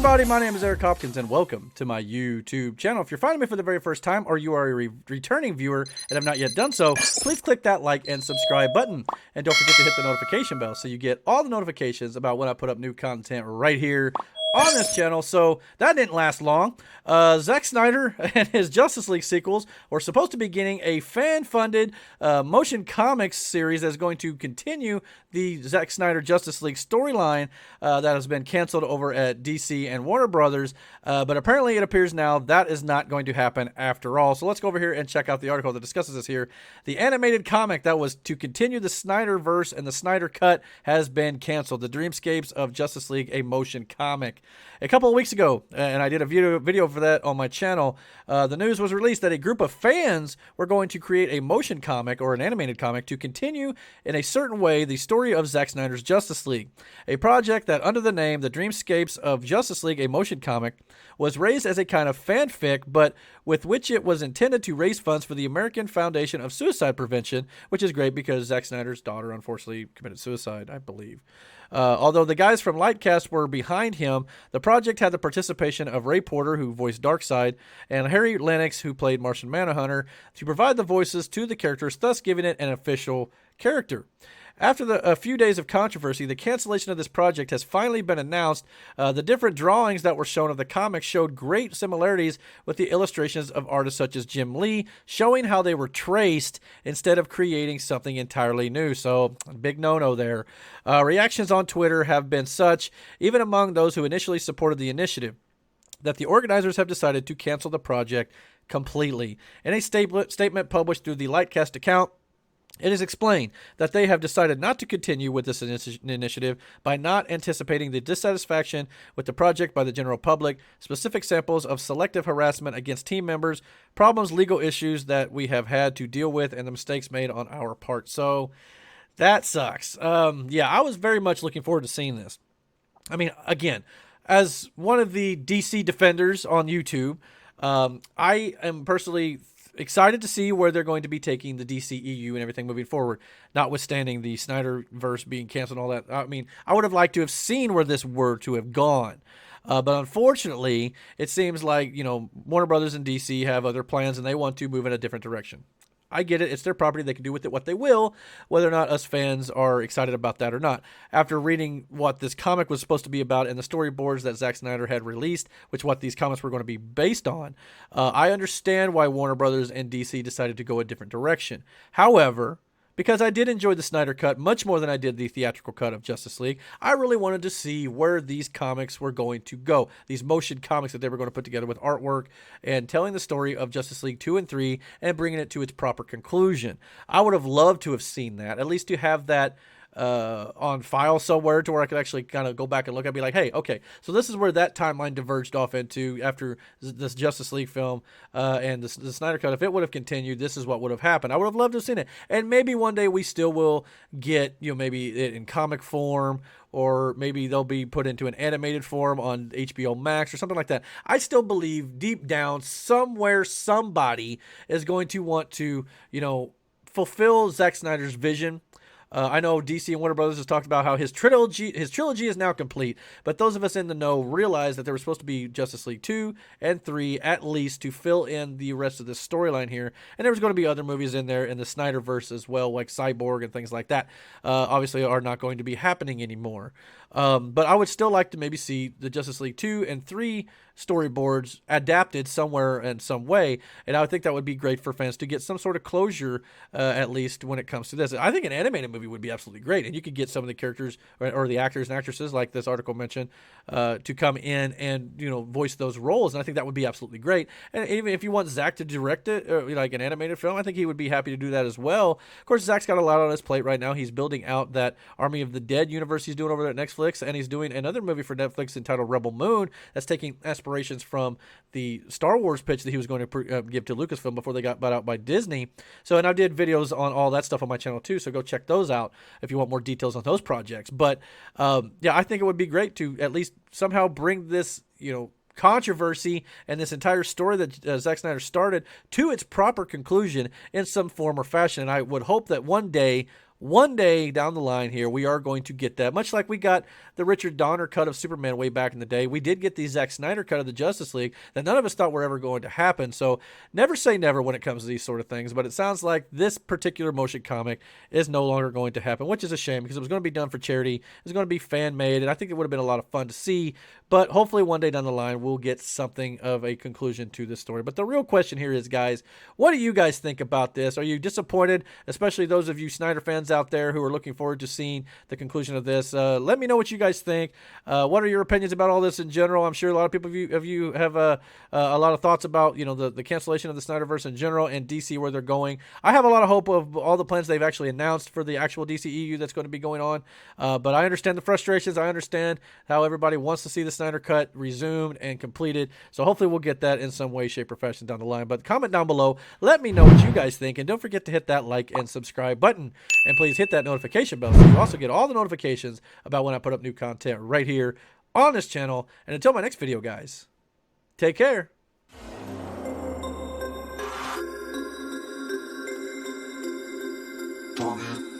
everybody, my name is Eric Hopkins and welcome to my YouTube channel. If you're finding me for the very first time or you are a returning viewer and have not yet done so, please click that like and subscribe button. And don't forget to hit the notification bell so you get all the notifications about when I put up new content right here on this channel. So that didn't last long. Zack Snyder and his Justice League sequels were supposed to be getting a fan-funded motion comics series that's going to continue the Zack Snyder Justice League storyline that has been canceled over at DC and Warner Brothers. But apparently it appears now that is not going to happen after all. So let's go over here and check out the article that discusses this here. The animated comic that was to continue the Snyderverse and the Snyder Cut has been canceled. The Dreamscapes of Justice League, a motion comic. A couple of weeks ago, and I did a video for that on my channel, the news was released that a group of fans were going to create a motion comic or an animated comic to continue in a certain way the story of Zack Snyder's Justice League. A project that under the name The Dreamscapes of Justice League, a motion comic, was raised as a kind of fanfic, but with which it was intended to raise funds for the American Foundation of Suicide Prevention, which is great because Zack Snyder's daughter unfortunately committed suicide, I believe. Although the guys from Lightcast were behind him, the project had the participation of Ray Porter, who voiced Darkseid, and Harry Lennox, who played Martian Manhunter, to provide the voices to the characters, thus giving it an official character. After a few days of controversy, the cancellation of this project has finally been announced. The different drawings that were shown of the comic showed great similarities with the illustrations of artists such as Jim Lee, showing how they were traced instead of creating something entirely new. So, big no-no there. Reactions on Twitter have been such, even among those who initially supported the initiative, that the organizers have decided to cancel the project completely. In a statement published through the Lightcast account, it is explained that they have decided not to continue with this initiative by not anticipating the dissatisfaction with the project by the general public, specific samples of selective harassment against team members, problems, legal issues that we have had to deal with, and the mistakes made on our part. So that sucks. Yeah, I was very much looking forward to seeing this. I mean, again, as one of the DC defenders on YouTube, I am personally excited to see where they're going to be taking the DCEU and everything moving forward, notwithstanding the Snyderverse being canceled and all that. I mean, I would have liked to have seen where this were to have gone. But unfortunately, it seems like, Warner Brothers and DC have other plans and they want to move in a different direction. I get it. It's their property. They can do with it what they will, whether or not us fans are excited about that or not. After reading what this comic was supposed to be about and the storyboards that Zack Snyder had released, which what these comics were going to be based on, I understand why Warner Brothers and DC decided to go a different direction. However, because I did enjoy the Snyder Cut much more than I did the theatrical cut of Justice League, I really wanted to see where these comics were going to go. These motion comics that they were going to put together with artwork and telling the story of Justice League 2 and 3 and bringing it to its proper conclusion. I would have loved to have seen that, at least to have that on file somewhere to where I could actually kind of go back and look and be like, hey, okay, so this is where that timeline diverged off into after this Justice League film and the Snyder Cut. If it would have continued, this is what would have happened. I would have loved to have seen it. And maybe one day we still will get, maybe it in comic form, or maybe they'll be put into an animated form on HBO Max or something like that. I still believe deep down somewhere somebody is going to want to, fulfill Zack Snyder's vision. I know DC and Warner Brothers has talked about how his trilogy is now complete, but those of us in the know realize that there was supposed to be Justice League 2 and 3 at least to fill in the rest of this storyline here, and there was going to be other movies in there in the Snyderverse as well, like Cyborg and things like that. Obviously are not going to be happening anymore. But I would still like to maybe see the Justice League 2 and 3 storyboards adapted somewhere in some way, and I would think that would be great for fans to get some sort of closure, at least when it comes to this. I think an animated movie would be absolutely great, and you could get some of the characters or the actors and actresses, like this article mentioned, to come in and voice those roles, and I think that would be absolutely great. And even if you want Zack to direct it, like an animated film, I think he would be happy to do that as well. Of course, Zack's got a lot on his plate right now. He's building out that Army of the Dead universe he's doing over there at Netflix, and he's doing another movie for Netflix entitled Rebel Moon that's taking aspirations from the Star Wars pitch that he was going to give to Lucasfilm before they got bought out by Disney. So, and I did videos on all that stuff on my channel too, so go check those out if you want more details on those projects. But yeah, I think it would be great to at least somehow bring this, controversy and this entire story that Zack Snyder started to its proper conclusion in some form or fashion. And I would hope that one day one day down the line here, we are going to get that. Much like we got the Richard Donner cut of Superman way back in the day, we did get the Zack Snyder cut of the Justice League that none of us thought were ever going to happen. So never say never when it comes to these sort of things, but it sounds like this particular motion comic is no longer going to happen, which is a shame because it was going to be done for charity. It was going to be fan-made, and I think it would have been a lot of fun to see. But hopefully one day down the line, we'll get something of a conclusion to this story. But the real question here is, guys, what do you guys think about this? Are you disappointed, especially those of you Snyder fans out there who are looking forward to seeing the conclusion of this? Let me know what you guys think. What are your opinions about all this in general? I'm sure a lot of people of you have a lot of thoughts about, you know, the cancellation of the Snyderverse in general and DC, where they're going. I have a lot of hope of all the plans they've actually announced for the actual DCEU that's going to be going on. But I understand the frustrations. I understand how everybody wants to see the Snyder Cut resumed and completed. So hopefully we'll get that in some way, shape, or fashion down the line. But comment down below. Let me know what you guys think. And don't forget to hit that like and subscribe button. And please hit that notification bell so you also get all the notifications about when I put up new content right here on this channel. And until my next video, guys, take care. Doggy.